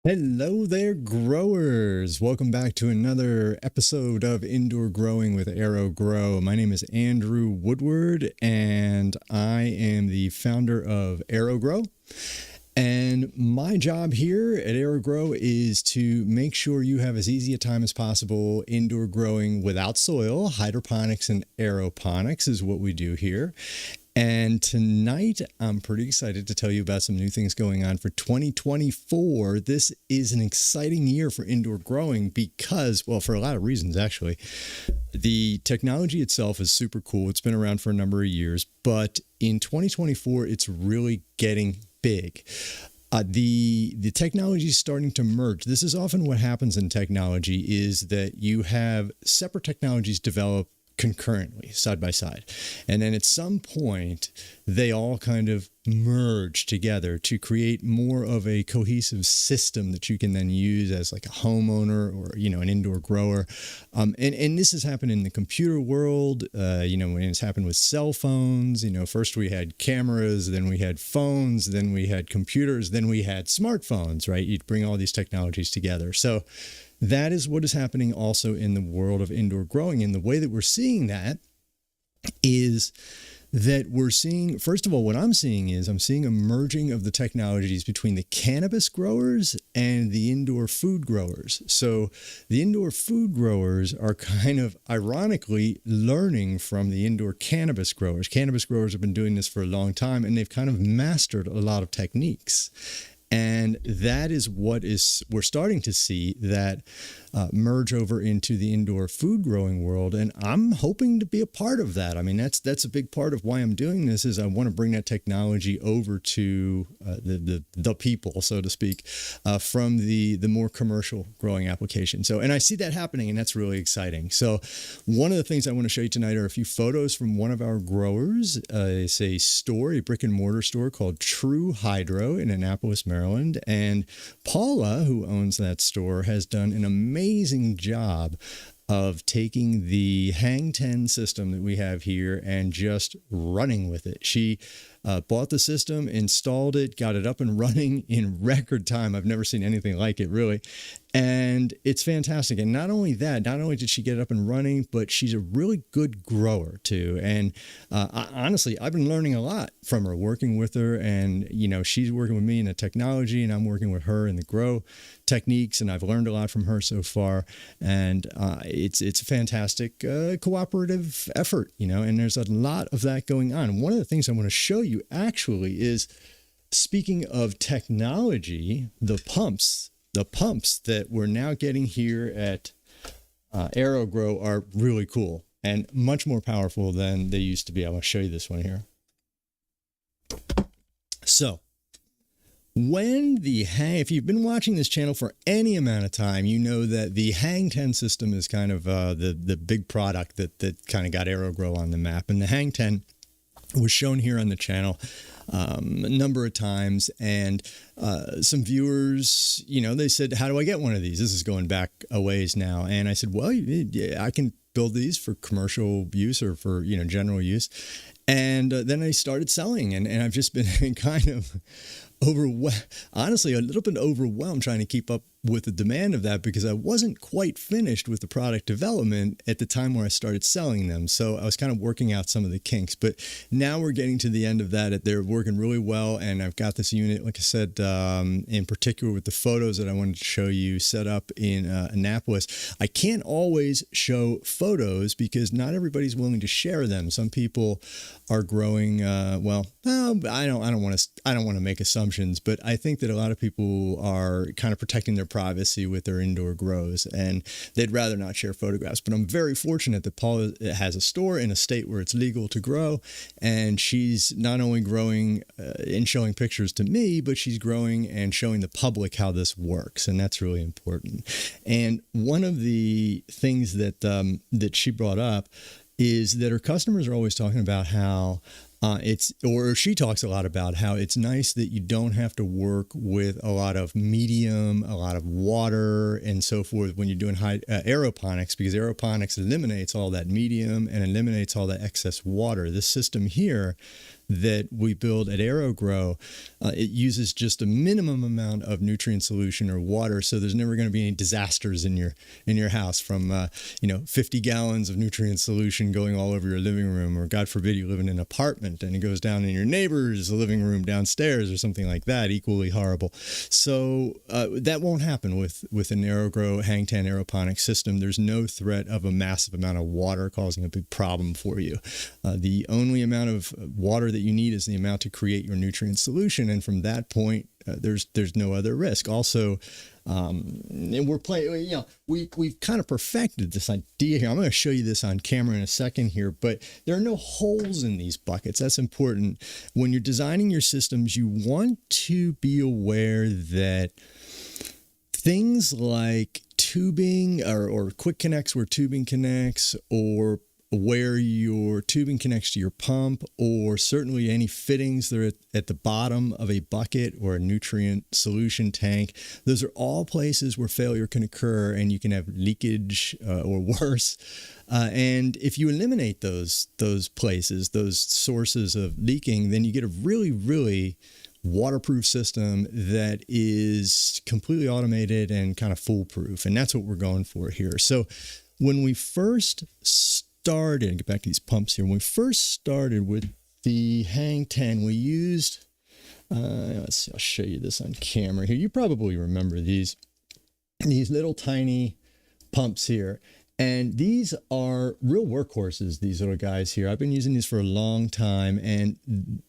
Hello there, growers. Welcome back to another episode of Indoor Growing with Aero-Gro. My name is Andrew Woodward, and I am the founder of Aero-Gro. And my job here at Aero-Gro is to make sure you have as easy a time as possible indoor growing without soil. Hydroponics and aeroponics is what we do here. And tonight, I'm pretty excited to tell you about some new things going on for 2024. This is an exciting year for indoor growing because, well, for a lot of reasons, actually. The technology itself is super cool. It's been around for a number of years, but in 2024, it's really getting big. The technology is starting to merge. This is often what happens in technology is that you have separate technologies develop concurrently, side by side. And then at some point, they all kind of merge together to create more of a cohesive system that you can then use as like a homeowner or, an indoor grower. And this has happened in the computer world, when it's happened with cell phones. First we had cameras, then we had phones, then we had computers, then we had smartphones, right? You'd bring all these technologies together. So that is what is happening also in the world of indoor growing. And the way that we're seeing that is that we're seeing, first of all, what I'm seeing is I'm seeing a merging of the technologies between the cannabis growers and the indoor food growers. So the indoor food growers are kind of ironically learning from the indoor cannabis growers. Cannabis growers have been doing this for a long time, and they've kind of mastered a lot of techniques. And that is what we're starting to see that merge over into the indoor food growing world. And I'm hoping to be a part of that. I mean, that's a big part of why I'm doing this is I want to bring that technology over to the people, so to speak, from the more commercial growing application. So, and I see that happening, and that's really exciting. So one of the things I want to show you tonight are a few photos from one of our growers. It's a store, a brick and mortar store called True Hydro in Annapolis, Maryland. And Paula, who owns that store, has done an amazing job of taking the Hang 10 system that we have here and just running with it. She bought the system, installed it, got it up and running in record time. I've never seen anything like it, really. And it's fantastic. And not only that, not only did she get it up and running, but she's a really good grower too. And honestly, I've been learning a lot from her, working with her. And, she's working with me in the technology, and I'm working with her in the grow techniques. And I've learned a lot from her so far. And it's a fantastic cooperative effort, and there's a lot of that going on. One of the things I want to show you actually is, speaking of technology, the pumps that we're now getting here at Aero-Gro are really cool and much more powerful than they used to be. I want to show you this one here. So if you've been watching this channel for any amount of time, you know that the Hang 10 system is kind of the big product that kind of got Aero-Gro on the map. And the Hang 10 was shown here on the channel a number of times, and some viewers, they said, how do I get one of these? This is going back a ways now. And I said, well, I can build these for commercial use or for, general use. And then I started selling, and I've just been kind of honestly, a little bit overwhelmed trying to keep up with the demand of that, because I wasn't quite finished with the product development at the time where I started selling them. So I was kind of working out some of the kinks, but now we're getting to the end of that. They're working really well. And I've got this unit, like I said, in particular with the photos that I wanted to show you, set up in Annapolis. I can't always show photos because not everybody's willing to share them. Some people are growing, I don't want to make assumptions, but I think that a lot of people are kind of protecting their privacy with their indoor grows, and they'd rather not share photographs. But I'm very fortunate that Paula has a store in a state where it's legal to grow, and she's not only growing and showing pictures to me, but she's growing and showing the public how this works, and that's really important. And one of the things that she brought up is that her customers are always talking about how she talks a lot about how it's nice that you don't have to work with a lot of medium, a lot of water and so forth when you're doing aeroponics, because aeroponics eliminates all that medium and eliminates all that excess water. This system here that we build at Aero-Gro, it uses just a minimum amount of nutrient solution or water, so there's never going to be any disasters in your house from 50 gallons of nutrient solution going all over your living room, or God forbid you live in an apartment and it goes down in your neighbor's living room downstairs or something like that, equally horrible. So that won't happen with an Aero-Gro hang-tan aeroponic system. There's no threat of a massive amount of water causing a big problem for you. The only amount of water that you need is the amount to create your nutrient solution, and from that point, there's no other risk. Also, and we're playing. We've kind of perfected this idea here. I'm going to show you this on camera in a second here, but there are no holes in these buckets. That's important. When you're designing your systems, you want to be aware that things like tubing or quick connects where tubing connects, or where your tubing connects to your pump, or certainly any fittings that are at the bottom of a bucket or a nutrient solution tank, those are all places where failure can occur and you can have leakage or worse. And if you eliminate those places, those sources of leaking, then you get a really, really waterproof system that is completely automated and kind of foolproof. And that's what we're going for here. So when we first started, get back to these pumps here. When we first started with the Hang 10, we used, let's see, I'll show you this on camera here. You probably remember these little tiny pumps here. And these are real workhorses, these little guys here. I've been using these for a long time. And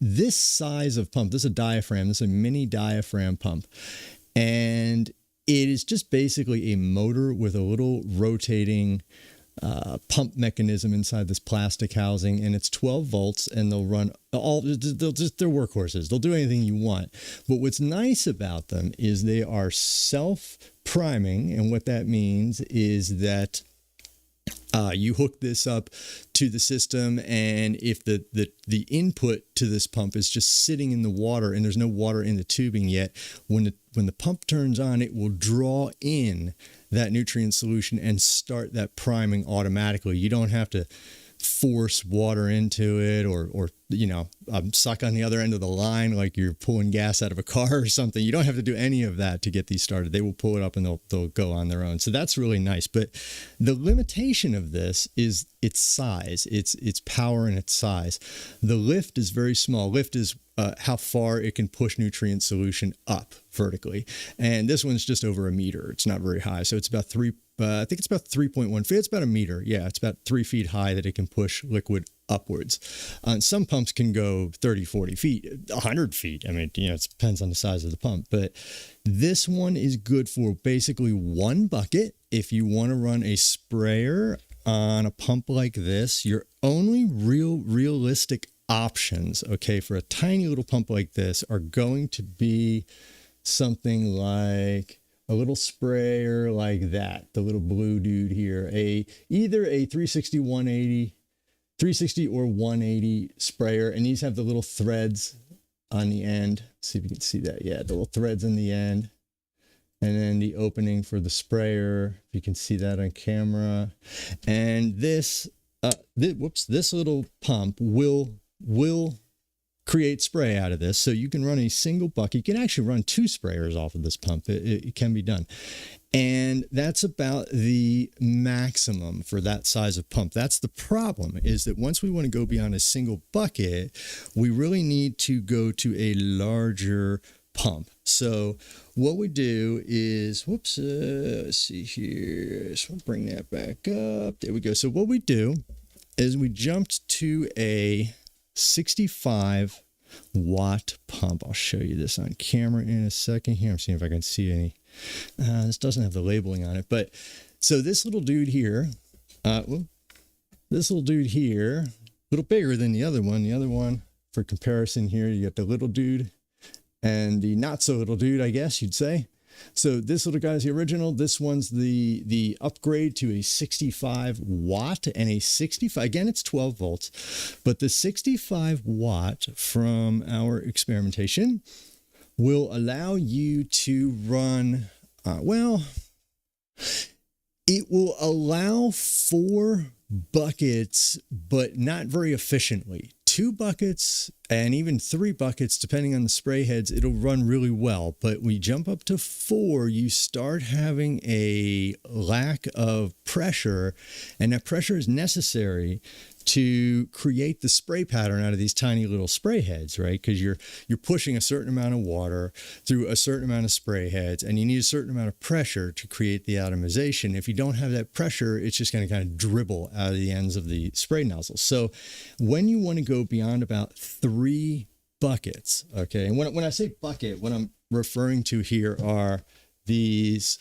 this size of pump, this is a diaphragm, this is a mini diaphragm pump. And it is just basically a motor with a little rotating pump mechanism inside this plastic housing, and it's 12 volts, and they're workhorses. They'll do anything you want. But what's nice about them is they are self-priming, and what that means is that you hook this up to the system, and if the input to this pump is just sitting in the water and there's no water in the tubing yet, when the pump turns on, it will draw in that nutrient solution and start that priming automatically. You don't have to force water into it or suck on the other end of the line like you're pulling gas out of a car or something. You don't have to do any of that to get these started. They will pull it up and they'll go on their own. So that's really nice. But the limitation of this is its size, its power and its size. The lift is very small. Lift is how far it can push nutrient solution up vertically. And this one's just over a meter. It's not very high. So it's about I think it's about 3.1 feet. It's about a meter. Yeah, it's about 3 feet high that it can push liquid upwards. Some pumps can go 30, 40 feet, 100 feet. I mean, it depends on the size of the pump. But this one is good for basically one bucket. If you want to run a sprayer on a pump like this, your only realistic options, okay, for a tiny little pump like this are going to be something like a little sprayer like that, the little blue dude here, either a 360 or 180 sprayer, and these have the little threads on the end. See if you can see that. Yeah, the little threads in the end, and then the opening for the sprayer. If you can see that on camera, and this little pump will create spray out of this. So you can run a single bucket. You can actually run 2 sprayers off of this pump. It can be done. And that's about the maximum for that size of pump. That's the problem, is that once we want to go beyond a single bucket, we really need to go to a larger pump. So what we do is, let's see here. So we'll bring that back up. There we go. So what we do is we jumped to a 65 watt pump. I'll show you this on camera in a second here. I'm seeing if I can see any. This doesn't have the labeling on it, but so this little dude here, a little bigger than the other one. The other one, for comparison here, you got the little dude and the not so little dude, I guess you'd say. So this little guy's the original. This one's the upgrade to a 65 watt and a 65. Again, it's 12 volts, but the 65 watt from our experimentation will allow you to run, it will allow 4 buckets, but not very efficiently. 2 buckets and even 3 buckets, depending on the spray heads, it'll run really well. But we jump up to 4, you start having a lack of pressure, and that pressure is necessary to create the spray pattern out of these tiny little spray heads, right? Because you're pushing a certain amount of water through a certain amount of spray heads, and you need a certain amount of pressure to create the atomization. If you don't have that pressure, it's just going to kind of dribble out of the ends of the spray nozzle. So when you want to go beyond about 3 buckets, okay, and when I say bucket, what I'm referring to here are these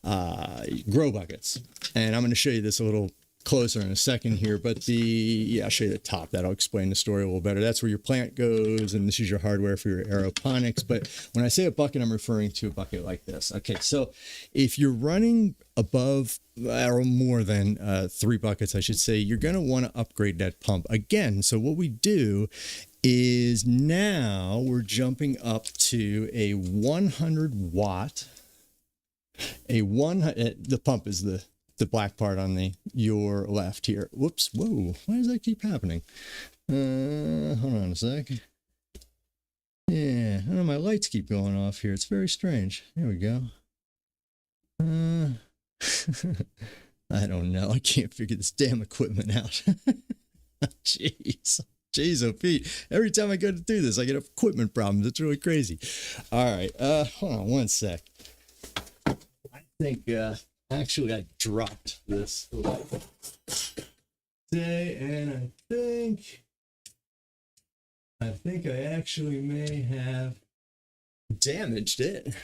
grow buckets, and I'm going to show you this a little closer in a second here, but I'll show you the top. That'll explain the story a little better. That's where your plant goes, and this is your hardware for your aeroponics. But when I say a bucket, I'm referring to a bucket like this. Okay, so if you're running above or more than 3 buckets, I should say, you're going to want to upgrade that pump again. So what we do is now we're jumping up to a 100 watt. The pump is the black part on your left here. Whoops. Whoa. Why does that keep happening? Hold on a sec. Yeah. I don't know. My lights keep going off here. It's very strange. There we go. I don't know. I can't figure this damn equipment out. Jeez. Jeez, oh Pete. Every time I go to do this, I get equipment problems. It's really crazy. All right. Hold on one sec. I think, actually, I dropped this today, and I think I actually may have damaged it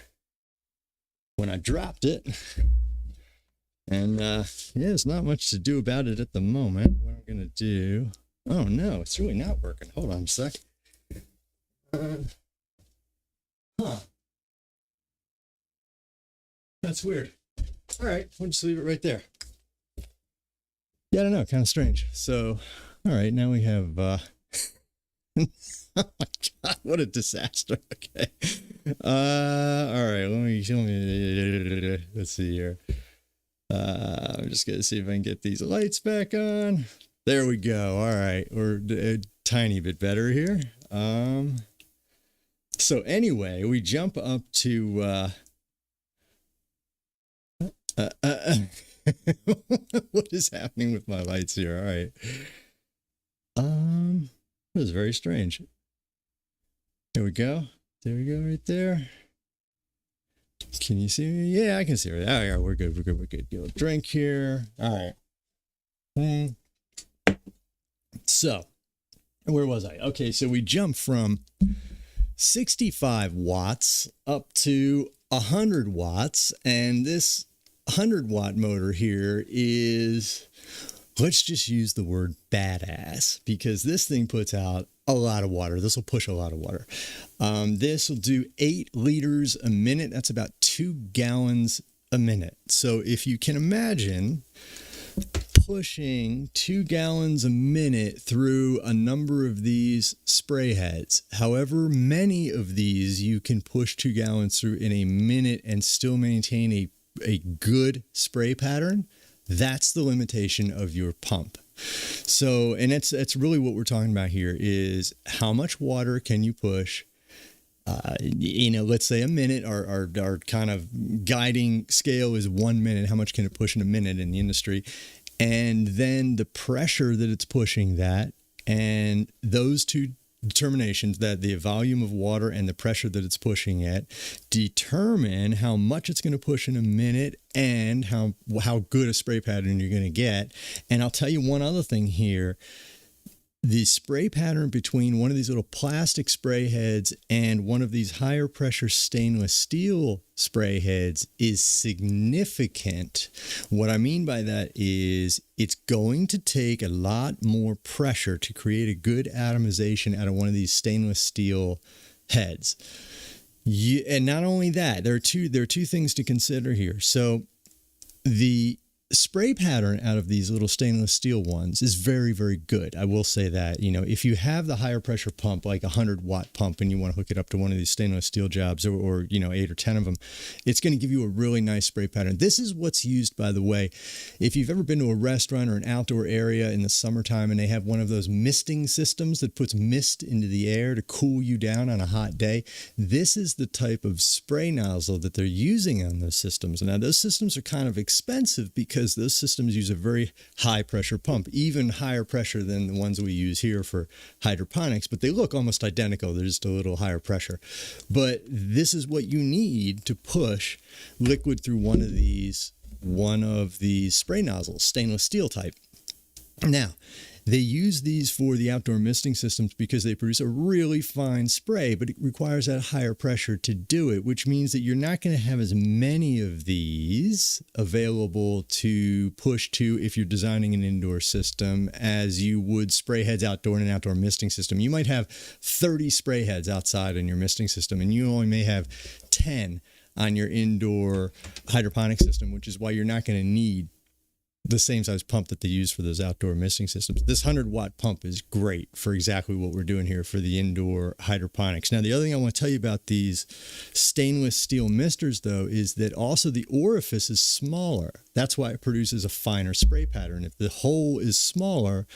when I dropped it. And there's not much to do about it at the moment. What I'm gonna do? Oh no, it's really not working. Hold on a sec. That's weird. All right, we'll just leave it right there. Yeah, I don't know, kind of strange. So, all right, now we have, oh my God, what a disaster. Okay. All right, let's see here. I'm just going to see if I can get these lights back on. There we go. All right, we're a tiny bit better here. So anyway, we jump up to, what is happening with my lights here? All right. That was very strange. There we go. There we go right there. Can you see me? Yeah, I can see it. Oh, yeah, we're good. We're good. We're good. Get a drink here. All right. So, where was I? Okay, so we jumped from 65 watts up to 100 watts, and this 100-watt motor here is, let's just use the word badass, because this thing puts out a lot of water. This will push a lot of water. This will do 8 liters a minute. That's about 2 gallons a minute. So if you can imagine pushing 2 gallons a minute through a number of these spray heads, however many of these you can push 2 gallons through in a minute and still maintain a good spray pattern, that's the limitation of your pump. So, and it's really what we're talking about here is how much water can you push? Let's say a minute. Our kind of guiding scale is 1 minute. How much can it push in a minute in the industry? And then the pressure that it's pushing that, and those two determinations, that the volume of water and the pressure that it's pushing at, determine how much it's going to push in a minute and how good a spray pattern you're going to get. And I'll tell you one other thing here. The spray pattern between one of these little plastic spray heads and one of these higher pressure stainless steel spray heads is significant. What I mean by that is it's going to take a lot more pressure to create a good atomization out of one of these stainless steel heads. And not only that, there are two things to consider here. So the spray pattern out of these little stainless steel ones is very, very good. I will say that, if you have the higher pressure pump, like a 100-watt pump, and you want to hook it up to one of these stainless steel jobs or 8 or 10 of them, it's going to give you a really nice spray pattern. This is what's used, by the way, if you've ever been to a restaurant or an outdoor area in the summertime and they have one of those misting systems that puts mist into the air to cool you down on a hot day. This is the type of spray nozzle that they're using on those systems. Now, those systems are kind of expensive because those systems use a very high pressure pump, even higher pressure than the ones we use here for hydroponics, but they look almost identical. They're just a little higher pressure. But this is what you need to push liquid through one of these spray nozzles, stainless steel type. Now, they use these for the outdoor misting systems because they produce a really fine spray, but it requires that higher pressure to do it, which means that you're not going to have as many of these available to push to if you're designing an indoor system as you would spray heads outdoor in an outdoor misting system. You might have 30 spray heads outside in your misting system, and you only may have 10 on your indoor hydroponic system, which is why you're not going to need the same size pump that they use for those outdoor misting systems. This 100-watt pump is great for exactly what we're doing here for the indoor hydroponics. Now, the other thing I want to tell you about these stainless steel misters, though, is that also the orifice is smaller. That's why it produces a finer spray pattern. If the hole is smaller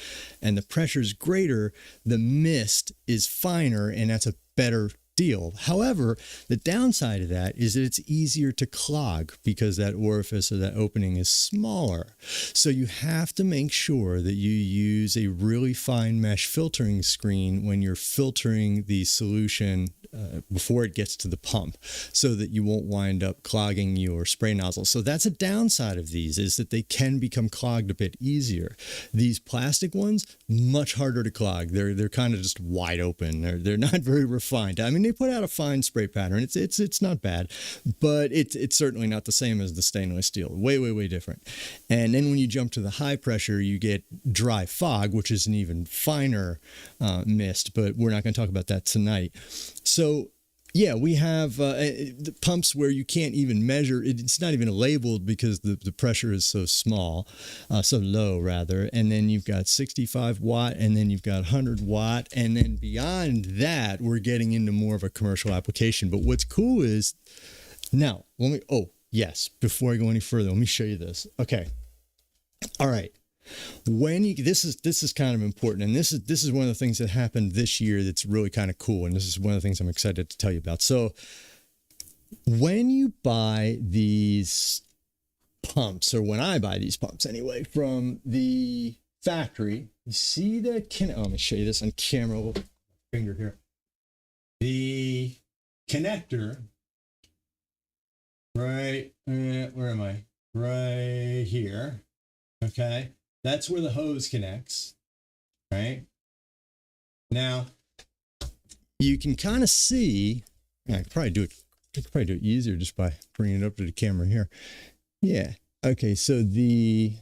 and the pressure is greater, the mist is finer, and that's a better deal. However, the downside of that is that it's easier to clog because that orifice or that opening is smaller. So you have to make sure that you use a really fine mesh filtering screen when you're filtering the solution before it gets to the pump, so that you won't wind up clogging your spray nozzle. So that's a downside of these, is that they can become clogged a bit easier. These plastic ones, much harder to clog. They're kind of just wide open. They're not very refined. I mean, they put out a fine spray pattern. It's not bad, but it's certainly not the same as the stainless steel. Way different. And then when you jump to the high pressure, you get dry fog, which is an even finer mist. But we're not going to talk about that tonight. So yeah, we have the pumps where you can't even measure. It's not even labeled because the pressure is so small, so low rather. And then you've got 65 watt, and then you've got 100 watt. And then beyond that, we're getting into more of a commercial application. But what's cool is, now, before I go any further, let me show you this. Okay. All right. This is kind of important, and this is one of the things that happened this year that's really kind of cool, and this is one of the things I'm excited to tell you about. So when you buy these pumps, or when I buy these pumps anyway, from the factory, you see that let me show you this on camera. We'll finger here. The connector, right? Where am I? Right here. Okay. That's where the hose connects, right? Now, you can kind of see, I could probably do it easier just by bringing it up to the camera here. Yeah. Okay. So the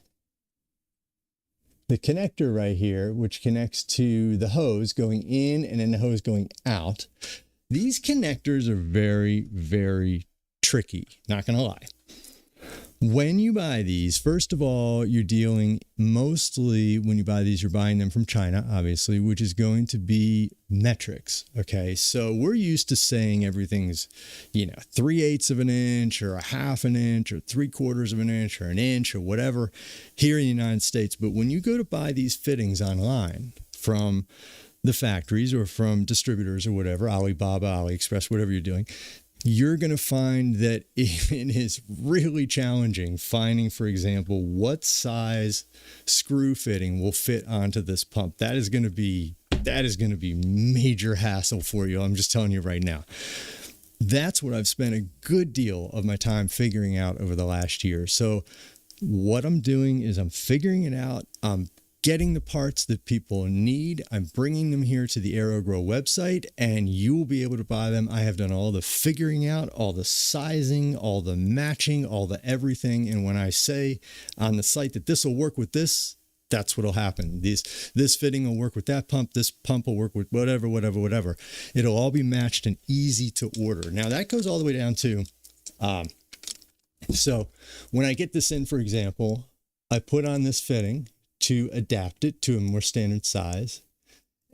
connector right here, which connects to the hose going in and then the hose going out, these connectors are very, very tricky. Not going to lie. When you buy these, first of all, you're dealing mostly, when you buy these, you're buying them from China, obviously, which is going to be metrics. Okay. So we're used to saying everything's, 3/8 of an inch or a half an inch or 3/4 of an inch or an inch or whatever here in the United States. But when you go to buy these fittings online from the factories or from distributors or whatever, Alibaba, AliExpress, whatever you're doing, you're going to find that it is really challenging finding, for example, what size screw fitting will fit onto this pump. That is going to be major hassle for you. I'm just telling you right now. That's what I've spent a good deal of my time figuring out over the last year. So what I'm doing is I'm figuring it out. I'm getting the parts that people need. I'm bringing them here to the Aero-Gro website, and you will be able to buy them. I have done all the figuring out, all the sizing, all the matching, all the everything. And when I say on the site that this will work with this, that's what'll happen. This fitting will work with that pump. This pump will work with whatever. It'll all be matched and easy to order. Now that goes all the way down to, so when I get this in, for example, I put on this fitting to adapt it to a more standard size.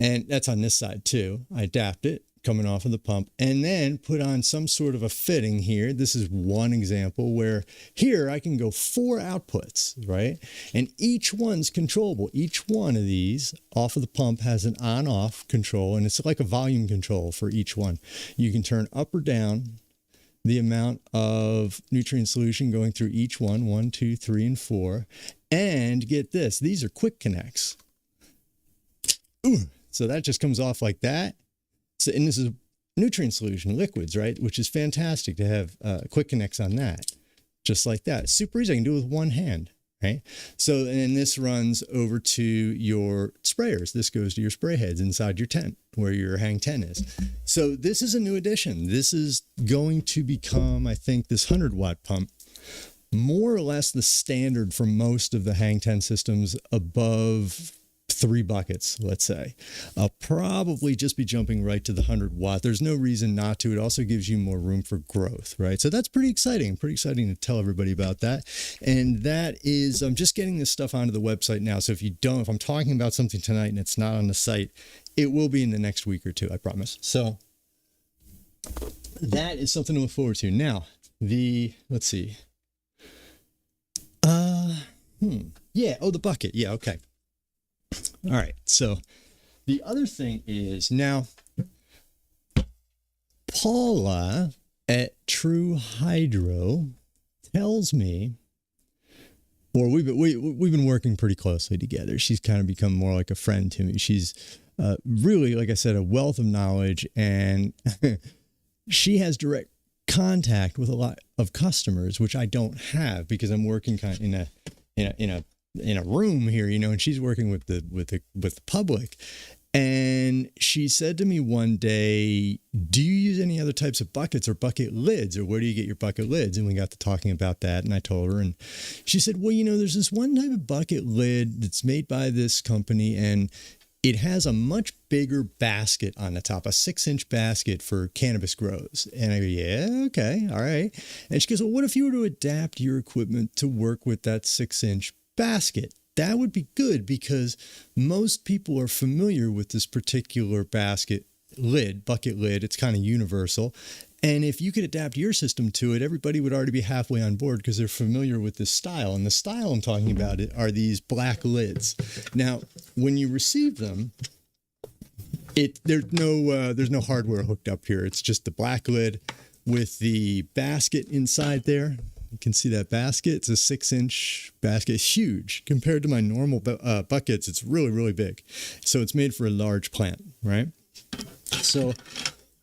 And that's on this side too. I adapt it coming off of the pump and then put on some sort of a fitting here. This is one example where here I can go 4 outputs, right? And each one's controllable. Each one of these off of the pump has an on-off control, and it's like a volume control for each one. You can turn up or down the amount of nutrient solution going through each one, 1, 2, 3, and 4. And get this, these are quick connects. Ooh, so that just comes off like that. So, and this is nutrient solution, liquids, right? Which is fantastic to have quick connects on that. Just like that. Super easy. I can do it with one hand, right? So, and this runs over to your sprayers. This goes to your spray heads inside your tent where your hang 10 is. So this is a new addition. This is going to become, I think, this 100-watt pump, more or less the standard for most of the hang 10 systems above 3 buckets, let's say. I'll probably just be jumping right to the 100-watt. There's no reason not to. It also gives you more room for growth, right? So that's pretty exciting to tell everybody about that. And that is, I'm just getting this stuff onto the website now. So if I'm talking about something tonight and it's not on the site, it will be in the next week or two, I promise. So that is something to look forward to. Now, let's see. The bucket. Yeah, okay. All right. So the other thing is now Paula at True Hydro tells me, or we've been working pretty closely together. She's kind of become more like a friend to me. She's really, like I said, a wealth of knowledge, and she has direct contact with a lot of customers, which I don't have because I'm working kind of in a room here, and she's working with the public. And she said to me one day, do you use any other types of buckets or bucket lids, or where do you get your bucket lids? And we got to talking about that, and I told her, and she said, well, there's this one type of bucket lid that's made by this company, and it has a much bigger basket on the top, a 6-inch basket for cannabis grows. And I go, yeah, okay, all right. And she goes, well, what if you were to adapt your equipment to work with that 6-inch basket? That would be good because most people are familiar with this particular bucket lid. It's kind of universal. And if you could adapt your system to it, everybody would already be halfway on board because they're familiar with this style. And the style I'm talking about are these black lids. Now, when you receive them, there's no hardware hooked up here. It's just the black lid with the basket inside there. You can see that basket. It's a 6-inch basket. It's huge compared to my normal buckets. It's really, really big. So it's made for a large plant, right? So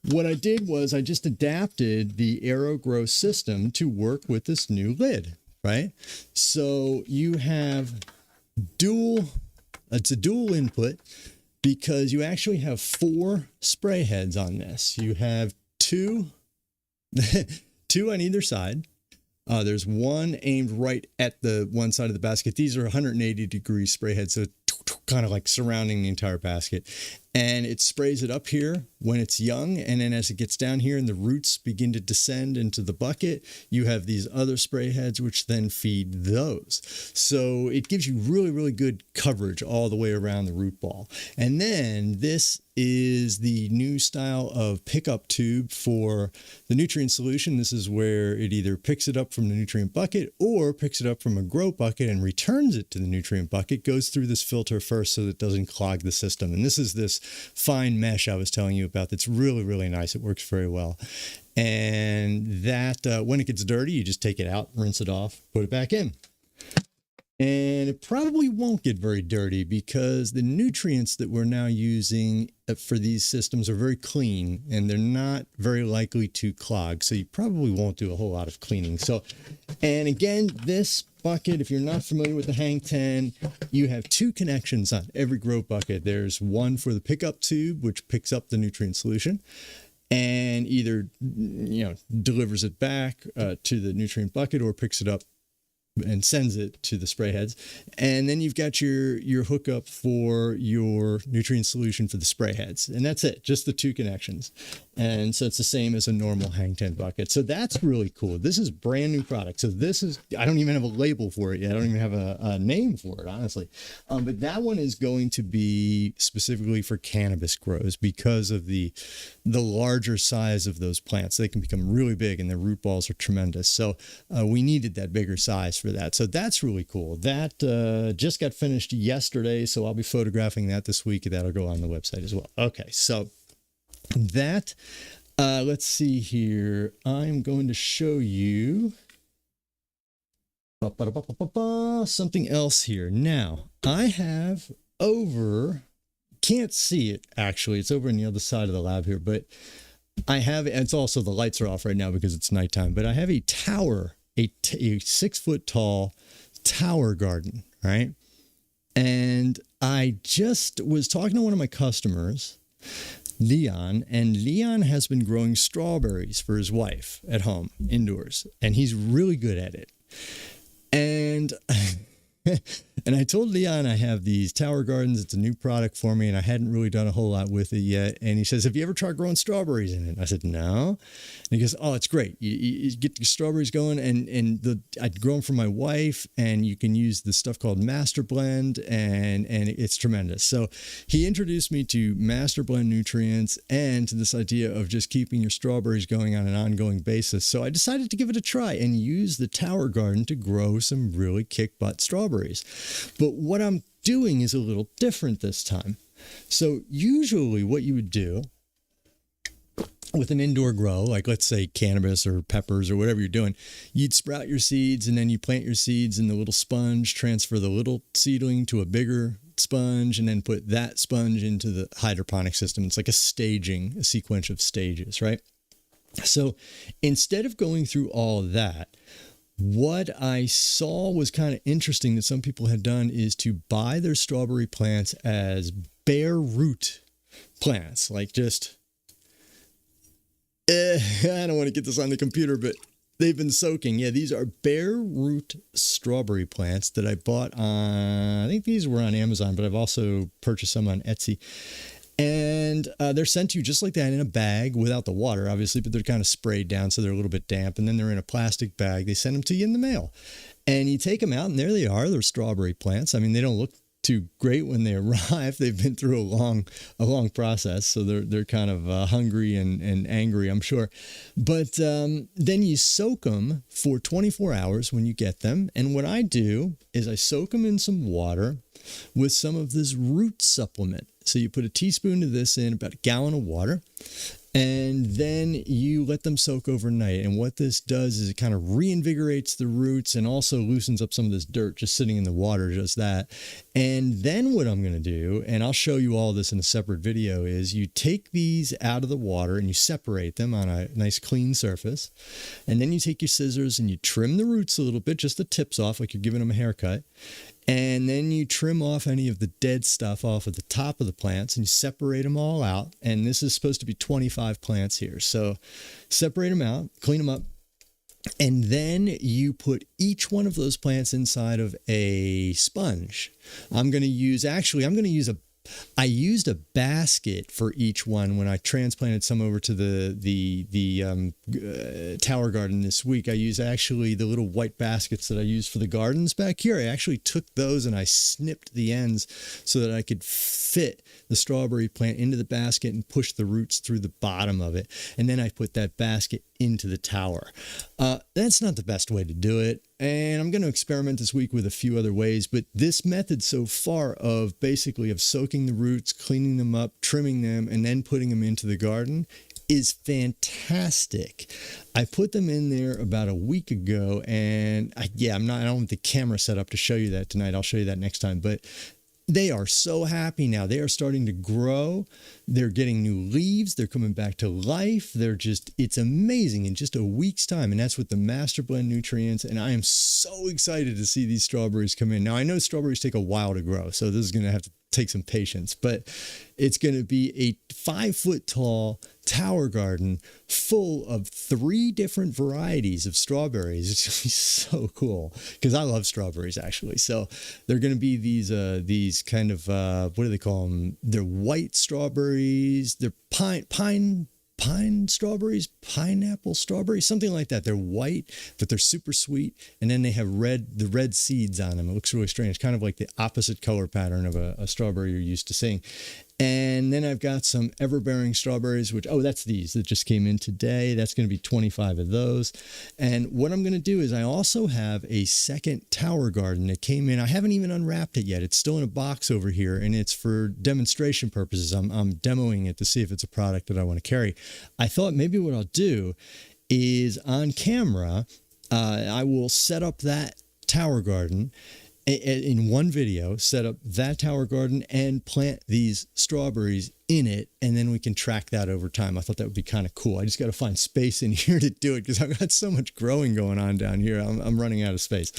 what I did was I just adapted the Aero-Gro system to work with this new lid, right? So you have it's a dual input because you actually have 4 spray heads on this. You have 2 on either side. There's one aimed right at the one side of the basket. These are 180-degree spray heads, so kind of like surrounding the entire basket. And it sprays it up here when it's young. And then as it gets down here and the roots begin to descend into the bucket, you have these other spray heads, which then feed those. So it gives you really, really good coverage all the way around the root ball. And then this is the new style of pickup tube for the nutrient solution. This is where it either picks it up from the nutrient bucket or picks it up from a grow bucket and returns it to the nutrient bucket, goes through this filter first so that it doesn't clog the system. And this is this fine mesh I was telling you about that's really, really nice. It works very well. And that when it gets dirty, you just take it out, rinse it off, put it back in. And it probably won't get very dirty because the nutrients that we're now using for these systems are very clean and they're not very likely to clog. So you probably won't do a whole lot of cleaning. So, and again, this bucket, if you're not familiar with the Hang 10, you have 2 connections on every grow bucket. There's one for the pickup tube, which picks up the nutrient solution and either, delivers it back to the nutrient bucket or picks it up and sends it to the spray heads. And then you've got your hookup for your nutrient solution for the spray heads. And that's it, just the 2 connections. And so it's the same as a normal hang 10 bucket. So that's really cool. This is brand new product. So this is, I don't even have a label for it yet. I don't even have a name for it, honestly. But that one is going to be specifically for cannabis grows because of the larger size of those plants. They can become really big and their root balls are tremendous. So we needed that bigger size for that. So that's really cool. That just got finished yesterday. So I'll be photographing that this week. That'll go on the website as well. Okay. So that, let's see here. I'm going to show you something else here. Now I have can't see it actually. It's over on the other side of the lab here, but I have, and it's also, the lights are off right now because it's nighttime, but I have a tower, a 6 foot tall tower garden, right? And I just was talking to one of my customers, Leon, and Leon has been growing strawberries for his wife at home indoors, and he's really good at it. And and I told Leon I have these tower gardens. It's a new product for me, and I hadn't really done a whole lot with it yet. And he says, have you ever tried growing strawberries in it? And I said, no. And he goes, oh, it's great. You get your strawberries going, and I'd grow them for my wife, and you can use this stuff called Master Blend, and it's tremendous. So he introduced me to Master Blend nutrients and to this idea of just keeping your strawberries going on an ongoing basis. So I decided to give it a try and use the tower garden to grow some really kick-butt strawberries. But what I'm doing is a little different this time. So usually what you would do with an indoor grow, like let's say cannabis or peppers or whatever you're doing, you'd sprout your seeds and then you plant your seeds in the little sponge, transfer the little seedling to a bigger sponge, and then put that sponge into the hydroponic system. It's like a sequence of stages, right? So instead of going through all of that, what I saw was kind of interesting that some people had done is to buy their strawberry plants as bare root plants, like just, I don't want to get this on the computer, but they've been soaking. Yeah, these are bare root strawberry plants that I bought on, I think these were on Amazon, but I've also purchased some on Etsy. And they're sent to you just like that in a bag without the water, obviously, but they're kind of sprayed down, so they're a little bit damp. And then they're in a plastic bag. They send them to you in the mail. And you take them out, and there they are. They're strawberry plants. I mean, they don't look too great when they arrive. They've been through a long process, so they're kind of hungry and angry, I'm sure. But then you soak them for 24 hours when you get them. And what I do is I soak them in some water with some of this root supplement. So you put a teaspoon of this in about a gallon of water, and then you let them soak overnight. And what this does is it kind of reinvigorates the roots and also loosens up some of this dirt just sitting in the water, just that. And then what I'm going to do, and I'll show you all this in a separate video, is you take these out of the water and you separate them on a nice clean surface. And then you take your scissors and you trim the roots a little bit, just the tips off, like you're giving them a haircut. And then you trim off any of the dead stuff off of the top of the plants and you separate them all out. And this is supposed to be 25 plants here. So separate them out, clean them up. And then you put each one of those plants inside of a sponge. I used a basket for each one when I transplanted some over to the tower garden this week. I used actually the little white baskets that I use for the gardens back here. I actually took those and I snipped the ends so that I could fit the strawberry plant into the basket and push the roots through the bottom of it. And then I put that basket into the tower. That's not the best way to do it. And I'm going to experiment this week with a few other ways, but this method so far of soaking the roots, cleaning them up, trimming them, and then putting them into the garden is fantastic. I put them in there about a week ago, and I don't have the camera set up to show you that tonight. I'll show you that next time, but they are so happy now. They are starting to grow. They're getting new leaves. They're coming back to life. It's amazing in just a week's time. And that's with the Master Blend nutrients. And I am so excited to see these strawberries come in. Now, I know strawberries take a while to grow, so this is going to have to take some patience, but it's going to be a 5-foot tall tower garden full of 3 different varieties of strawberries. It's going to be so cool because I love strawberries, actually. So they're going to be these kind of, what do they call them? They're white strawberries. They're pine strawberries, pineapple strawberries, something like that. They're white, but they're super sweet. And then they have the red seeds on them. It looks really strange, kind of like the opposite color pattern of a strawberry you're used to seeing. And then I've got some everbearing strawberries, which, that's these that just came in today. That's going to be 25 of those. And what I'm going to do is I also have a second tower garden that came in. I haven't even unwrapped it yet. It's still in a box over here, and it's for demonstration purposes. I'm demoing it to see if it's a product that I want to carry. I thought maybe what I'll do is on camera, I will set up that tower garden in one video, set up that tower garden and plant these strawberries in it, and then we can track that over time. I thought that would be kind of cool. I just got to find space in here to do it because I've got so much growing going on down here. I'm running out of space.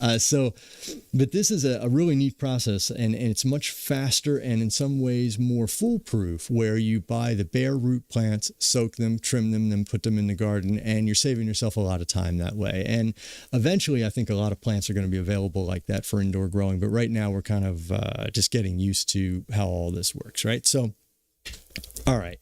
But this is a really neat process, and it's much faster and in some ways more foolproof, where you buy the bare root plants, soak them, trim them, then put them in the garden, and you're saving yourself a lot of time that way. And eventually, I think a lot of plants are going to be available like that for indoor growing. But right now, we're kind of just getting used to how all this works, right? So, all right.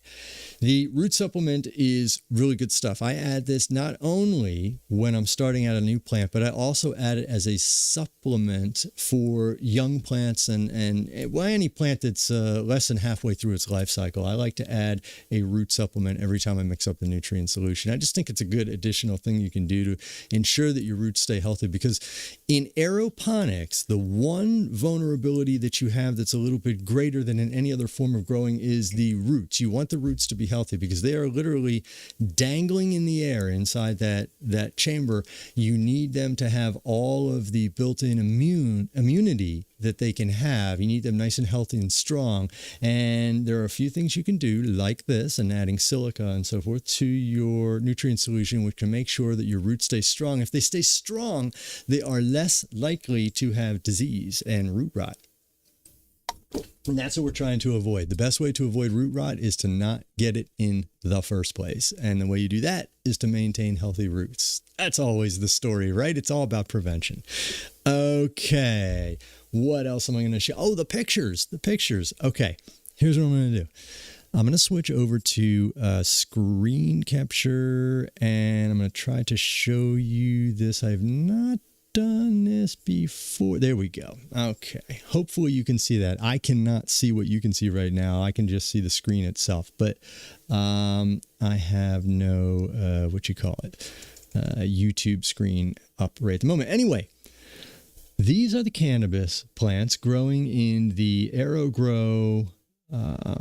The root supplement is really good stuff. I add this not only when I'm starting out a new plant, but I also add it as a supplement for young plants and any plant that's less than halfway through its life cycle. I like to add a root supplement every time I mix up the nutrient solution. I just think it's a good additional thing you can do to ensure that your roots stay healthy, because in aeroponics, the one vulnerability that you have that's a little bit greater than in any other form of growing is the roots. You want the roots to be healthy because they are literally dangling in the air inside that chamber. You need them to have all of the built-in immunity that they can have. You need them nice and healthy and strong. And there are a few things you can do like this, and adding silica and so forth to your nutrient solution, which can make sure that your roots stay strong. If they stay strong, they are less likely to have disease and root rot. And that's what we're trying to avoid. The best way to avoid root rot is to not get it in the first place. And the way you do that is to maintain healthy roots. That's always the story, right? It's all about prevention. Okay. What else am I going to show? Oh, the pictures. Okay. Here's what I'm going to do. I'm going to switch over to screen capture, and I'm going to try to show you this. I've not done this before. There we go. Okay. Hopefully you can see that. I cannot see what you can see right now. I can just see the screen itself, but I have no, YouTube screen up right at the moment. Anyway, these are the cannabis plants growing in the Aero-Gro.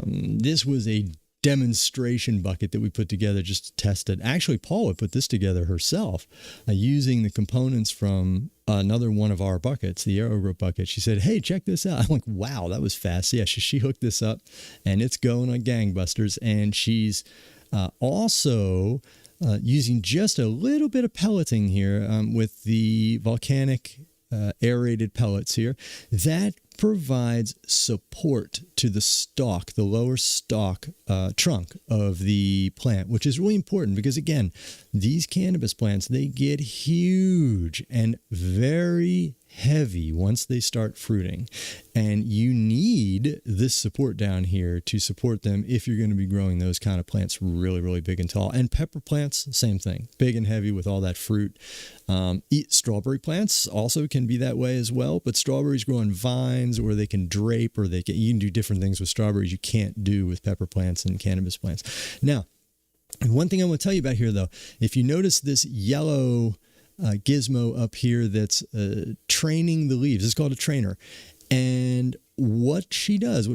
This was a demonstration bucket that we put together just to test it. Actually, Paula put this together herself using the components from another one of our buckets, the Aero-Gro bucket. She said, hey, check this out. I'm like, wow, that was fast. Yeah, she hooked this up, and it's going like gangbusters. And she's also using just a little bit of pelleting here with the volcanic aerated pellets here. That provides support to the stalk, the lower stalk trunk of the plant, which is really important because, again, these cannabis plants, they get huge and very heavy once they start fruiting. And you need this support down here to support them if you're going to be growing those kind of plants really, really big and tall. And pepper plants, same thing, big and heavy with all that fruit. Strawberry plants also can be that way as well, but strawberries grow on vines, or they can drape, or you can do different things with strawberries you can't do with pepper plants and cannabis plants. Now, one thing I want to tell you about here, though, if you notice this yellow gizmo up here that's training the leaves, it's called a trainer. And what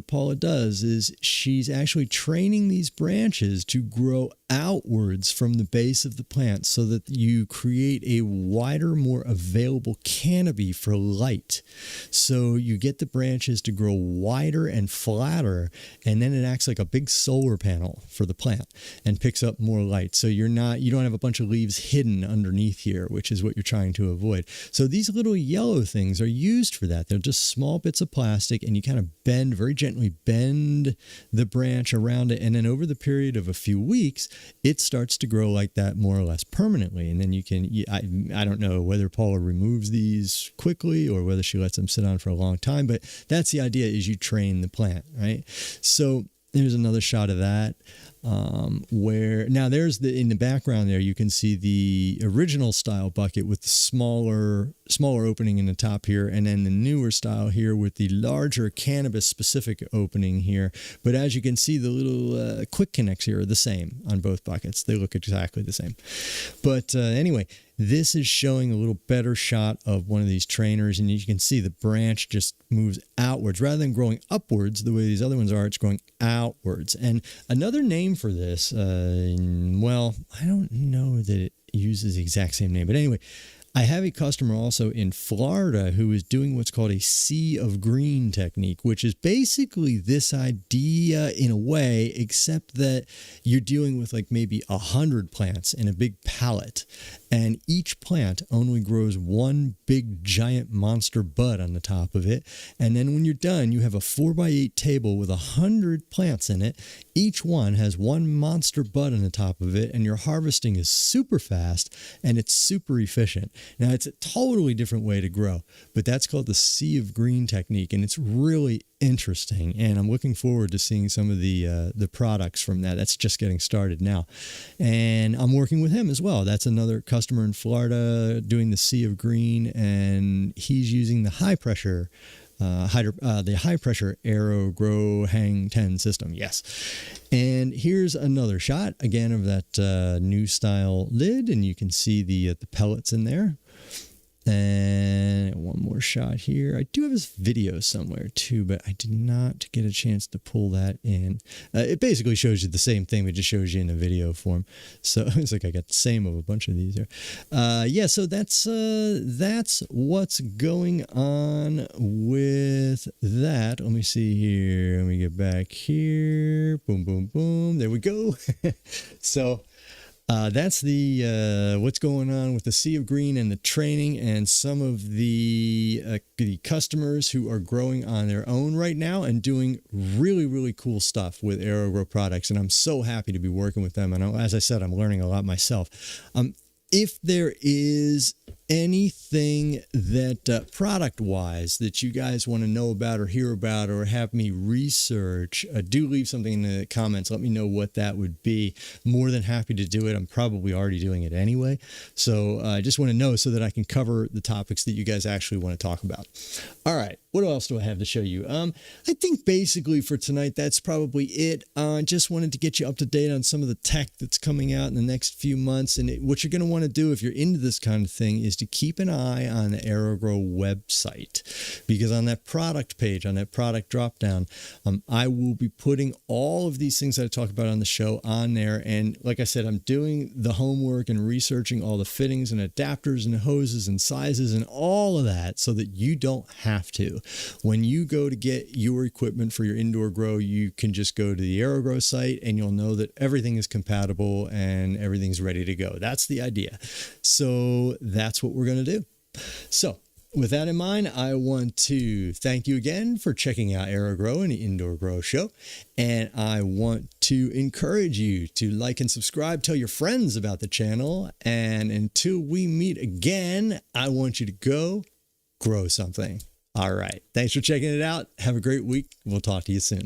Paula does is she's actually training these branches to grow outwards from the base of the plant so that you create a wider, more available canopy for light. So you get the branches to grow wider and flatter, and then it acts like a big solar panel for the plant and picks up more light. So you don't have a bunch of leaves hidden underneath here, which is what you're trying to avoid. So these little yellow things are used for that. They're just small bits of plastic, and and you kind of very gently bend the branch around it. And then over the period of a few weeks, it starts to grow like that more or less permanently. And then you can, I don't know whether Paula removes these quickly or whether she lets them sit on for a long time, but that's the idea, is you train the plant, right? So there's another shot of that. Where now there's in the background there, you can see the original style bucket with the smaller opening in the top here, and then the newer style here with the larger cannabis specific opening here. But as you can see, the little quick connects here are the same on both buckets. They look exactly the same. But anyway, this is showing a little better shot of one of these trainers, and you can see the branch just moves outwards rather than growing upwards the way these other ones are. It's growing outwards. And another name for this, well, I don't know that it uses the exact same name, but anyway, I have a customer also in Florida who is doing what's called a sea of green technique, which is basically this idea in a way, except that you're dealing with like maybe 100 plants in a big pallet, and each plant only grows one big giant monster bud on the top of it. And then when you're done, you have a 4x8 table with 100 plants in it. Each one has one monster bud on the top of it, and your harvesting is super fast and it's super efficient. Now, it's a totally different way to grow, but that's called the sea of green technique, and it's really interesting. And I'm looking forward to seeing some of the products from that. That's just getting started now, and I'm working with him as well. That's another customer in Florida doing the sea of green, and he's using the high pressure. The high pressure Aero-Gro Hang 10 system. Yes. And here's another shot again of that new style lid, and you can see the pellets in there. And one more shot here. I do have this video somewhere too, but I did not get a chance to pull that in. It basically shows you the same thing, but it just shows you in a video form. So it's like I got the same of a bunch of these there. Yeah, so that's what's going on with that. Let me see here. Let me get back here. Boom, boom, boom. There we go. So that's the what's going on with the sea of green and the training, and some of the customers who are growing on their own right now and doing really, really cool stuff with Aero-Gro products. And I'm so happy to be working with them. And as I said, I'm learning a lot myself. If there is anything that product-wise that you guys want to know about or hear about or have me research, do leave something in the comments. Let me know what that would be. More than happy to do it. I'm probably already doing it anyway. So I just want to know so that I can cover the topics that you guys actually want to talk about. All right. What else do I have to show you? I think basically for tonight, that's probably it. Just wanted to get you up to date on some of the tech that's coming out in the next few months. And what you're going to want to do if you're into this kind of thing is to keep an eye on the Aero-Gro website, because on that product page, on that product drop down, I will be putting all of these things that I talk about on the show on there. And like I said, I'm doing the homework and researching all the fittings and adapters and hoses and sizes and all of that so that you don't have to. When you go to get your equipment for your indoor grow, you can just go to the Aero-Gro site and you'll know that everything is compatible and everything's ready to go. That's the idea. So that's what we're going to do. So with that in mind, I want to thank you again for checking out Aero-Gro and the Indoor Grow Show. And I want to encourage you to like and subscribe, tell your friends about the channel. And until we meet again, I want you to go grow something. All right. Thanks for checking it out. Have a great week. We'll talk to you soon.